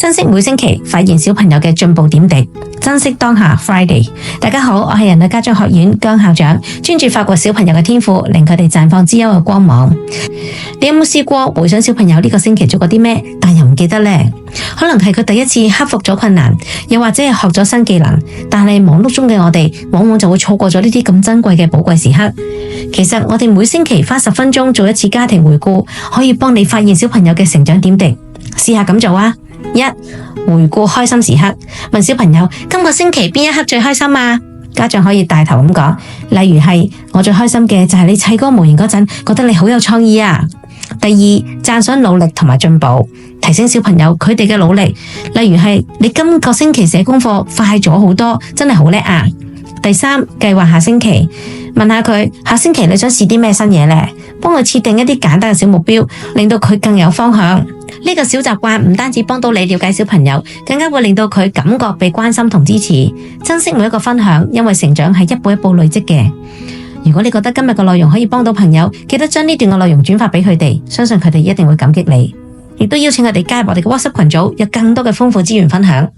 珍惜每星期發現小朋友嘅進步點滴，珍惜當下 Friday。大家好，我係人類家長學院姜校長，專注發掘小朋友嘅天賦，令佢哋綻放之優嘅光芒。你有冇試過回想小朋友呢個星期做過啲咩，但又唔記得呢？可能係佢第一次克服咗困難，又或者係學咗新技能，但係忙碌中嘅我哋往往就會錯過咗呢啲咁珍貴嘅寶貴時刻。其實我哋每星期花10分鐘做一次家庭回顧，可以幫你發現小朋友嘅成長點滴。試下咁做啊！一、回顧開心時刻，問小朋友今個星期邊一刻最開心啊？家長可以帶頭咁講，例如係我最開心嘅就係你砌嗰個模型嗰陣，覺得你好有創意啊。第二，讚賞努力同埋進步，提醒小朋友佢哋嘅努力，例如係你今個星期寫功課快咗好多，真係好叻啊。第三，計劃下星期，問下佢下星期你想試啲咩新嘢呢？幫佢設定一啲簡單嘅小目標，令到佢更有方向。呢個小習慣唔單止幫到你了解小朋友，更加會令到佢感覺被關心同支持，珍惜每一個分享，因為成長係一步一步累積嘅。如果你覺得今日嘅內容可以幫到朋友，記得將呢段嘅內容轉發俾佢哋，相信佢哋一定會感激你。亦都邀請佢哋加入我哋嘅 WhatsApp 群組，有更多嘅豐富資源分享。